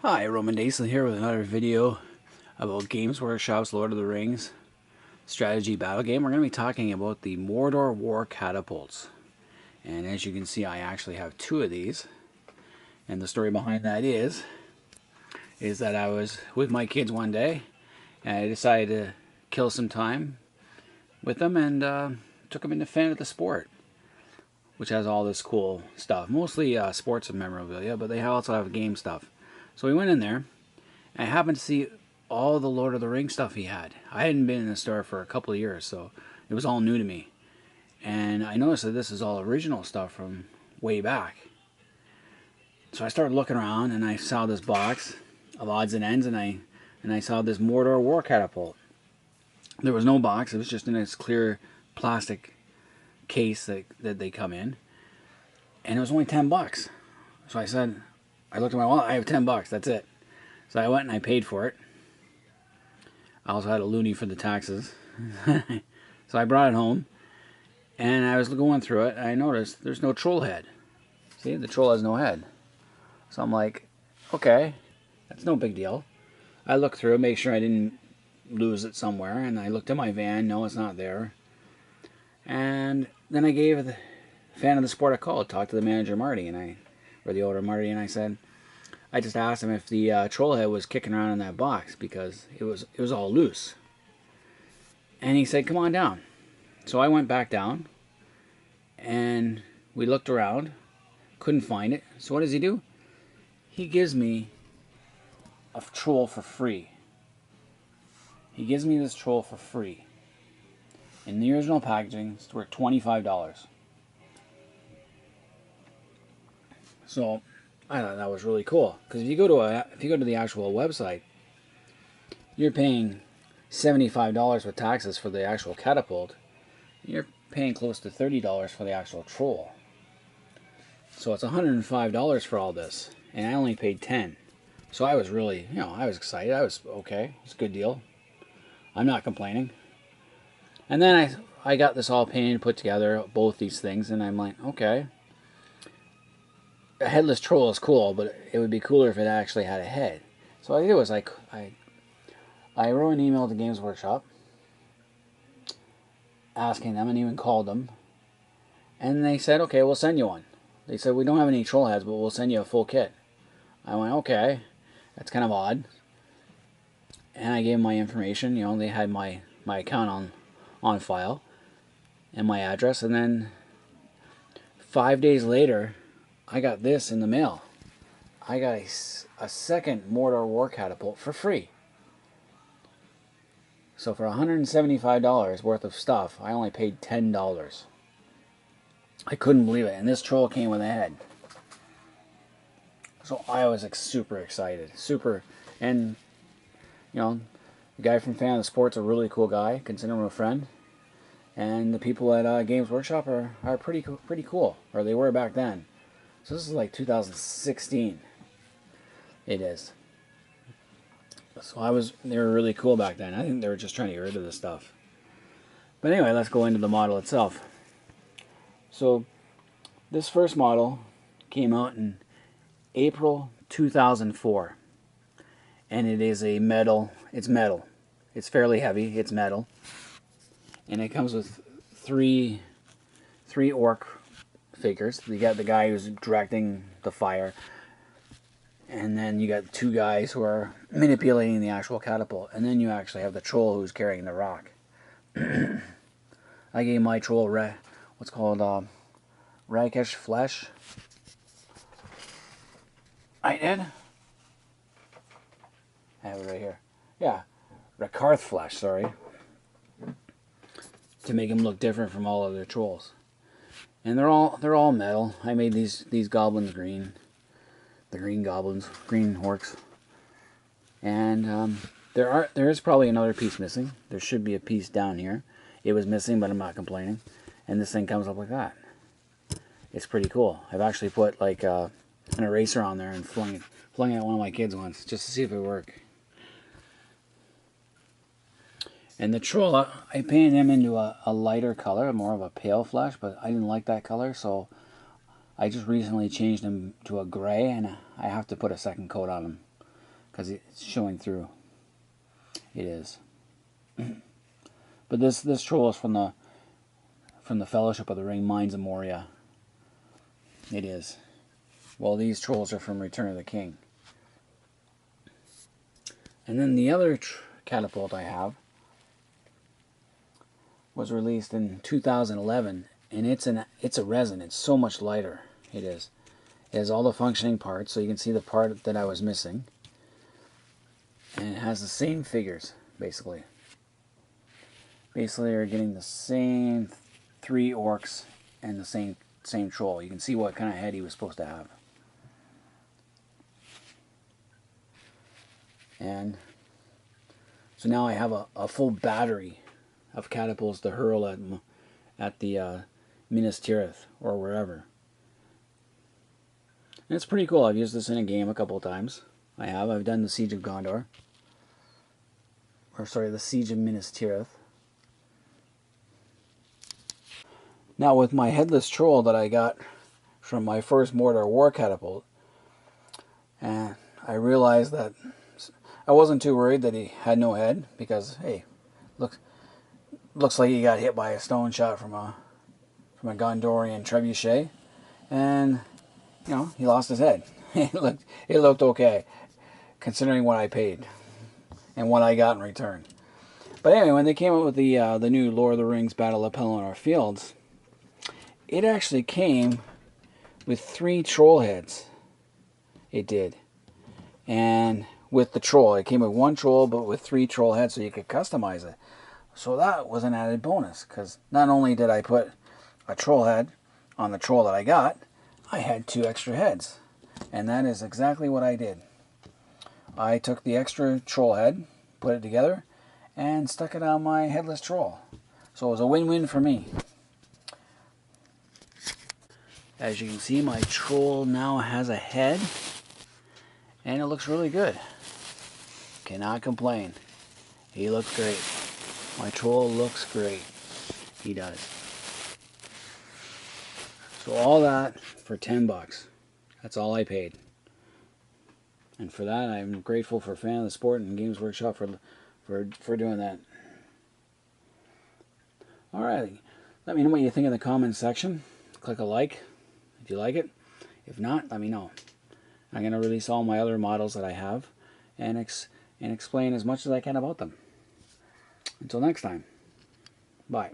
Hi, Roman Daisel here with another video about Games Workshop's Lord of the Rings strategy battle game. We're going to be talking about the Mordor War Catapults. And as you can see, I actually have two of these. And the story behind that is that I was with my kids one day and I decided to kill some time with them and took them into Fan of the Sport, which has all this cool stuff. Mostly sports and memorabilia, but they also have game stuff. So we went in there, and I happened to see all the Lord of the Rings stuff he had. I hadn't been in the store for a couple of years, so it was all new to me. And I noticed that this is all original stuff from way back. So I started looking around, and I saw this box of odds and ends, and I saw this Mordor War Catapult. There was no box. It was just in this clear plastic case that they come in. And it was only 10 bucks. So I looked at my wallet, I have 10 bucks, that's it. So I went and I paid for it. I also had a loonie for the taxes. So I brought it home, and I was going through it, and I noticed there's no troll head. See, the troll has no head. So I'm like, okay, that's no big deal. I looked through it, make sure I didn't lose it somewhere, and I looked at my van, no, it's not there. And then I gave the Fan of the Sport a call, talked to the manager Marty, or the owner Marty, and I just asked him if the troll head was kicking around in that box because it was all loose. And he said, "Come on down." So I went back down, and we looked around, couldn't find it. So what does he do? He gives me a troll for free. He gives me this troll for free. In the original packaging, it's worth $25. So I thought that was really cool, because if you go to the actual website, you're paying $75 with taxes for the actual catapult. You're paying close to $30 for the actual troll. So it's $105 for all this, and I only paid $10. So I was really, I was excited. I was okay. It's a good deal. I'm not complaining. And then I got this all painted, put together, both these things, and I'm like, okay. A headless troll is cool, but it would be cooler if it actually had a head. So what I did was I wrote an email to Games Workshop asking them, and even called them, and they said, okay, we'll send you one. They said, we don't have any troll heads, but we'll send you a full kit. I went, okay, that's kind of odd. And I gave them my information. They had my account on file and my address, and then 5 days later I got this in the mail. I got a second Mordor War Catapult for free. So for $175 worth of stuff, I only paid $10. I couldn't believe it. And this troll came with a head. So I was super excited. Super. And, the guy from Fan of the Sport's a really cool guy. Consider him a friend. And the people at Games Workshop are pretty cool. Or they were back then. So this is like 2016. It is. So they were really cool back then. I think they were just trying to get rid of this stuff. But anyway, let's go into the model itself. So this first model came out in April 2004. And it is a metal. It's metal. It's fairly heavy. It's metal. And it comes with three orc figures. You got the guy who's directing the fire, and then you got two guys who are manipulating the actual catapult, and then you actually have the troll who's carrying the rock. I gave my troll what's called rakish flesh. I did. I have it right here. Yeah, Rakarth flesh. Sorry, to make him look different from all other trolls. And they're all metal. I made these goblins green. The green goblins, green orcs. And there is probably another piece missing. There should be a piece down here. It was missing, but I'm not complaining. And this thing comes up like that. It's pretty cool. I've actually put like an eraser on there and flung it at one of my kids once just to see if it worked. And the troll, I painted him into a lighter color, more of a pale flesh, but I didn't like that color, so I just recently changed him to a gray, and I have to put a second coat on him because it's showing through. It is. But this troll is from the Fellowship of the Ring, Mines of Moria. It is. Well, these trolls are from Return of the King. And then the other catapult I have was released in 2011, and it's a resin. It's so much lighter. It is. It has all the functioning parts, so you can see the part that I was missing. And it has the same figures, basically. Basically, you're getting the same 3 orcs and the same troll. You can see what kind of head he was supposed to have. And so now I have a full battery of catapults to hurl at the Minas Tirith or wherever. And it's pretty cool. I've used this in a game a couple of times. I've done the Siege of Gondor. Or sorry, the Siege of Minas Tirith. Now with my headless troll that I got from my first Mordor War Catapult, and I realized that I wasn't too worried that he had no head, because hey, looks like he got hit by a stone shot from a Gondorian trebuchet, and you know, he lost his head. It looked okay, considering what I paid and what I got in return. But anyway, when they came up with the new Lord of the Rings Battle of Pelennor Fields, it actually came with 3 troll heads. It did. And with the troll, it came with 1 troll, but with 3 troll heads, so you could customize it. So that was an added bonus, because not only did I put a troll head on the troll that I got, I had 2 extra heads. And that is exactly what I did. I took the extra troll head, put it together, and stuck it on my headless troll. So it was a win-win for me. As you can see, my troll now has a head, and it looks really good. Cannot complain. He looks great. My troll looks great. He does. So all that for 10 bucks. That's all I paid. And for that, I'm grateful for Fan of the Sport and Games Workshop for doing that. Alright, let me know what you think in the comments section. Click a like if you like it. If not, let me know. I'm going to release all my other models that I have and explain as much as I can about them. Until next time, bye.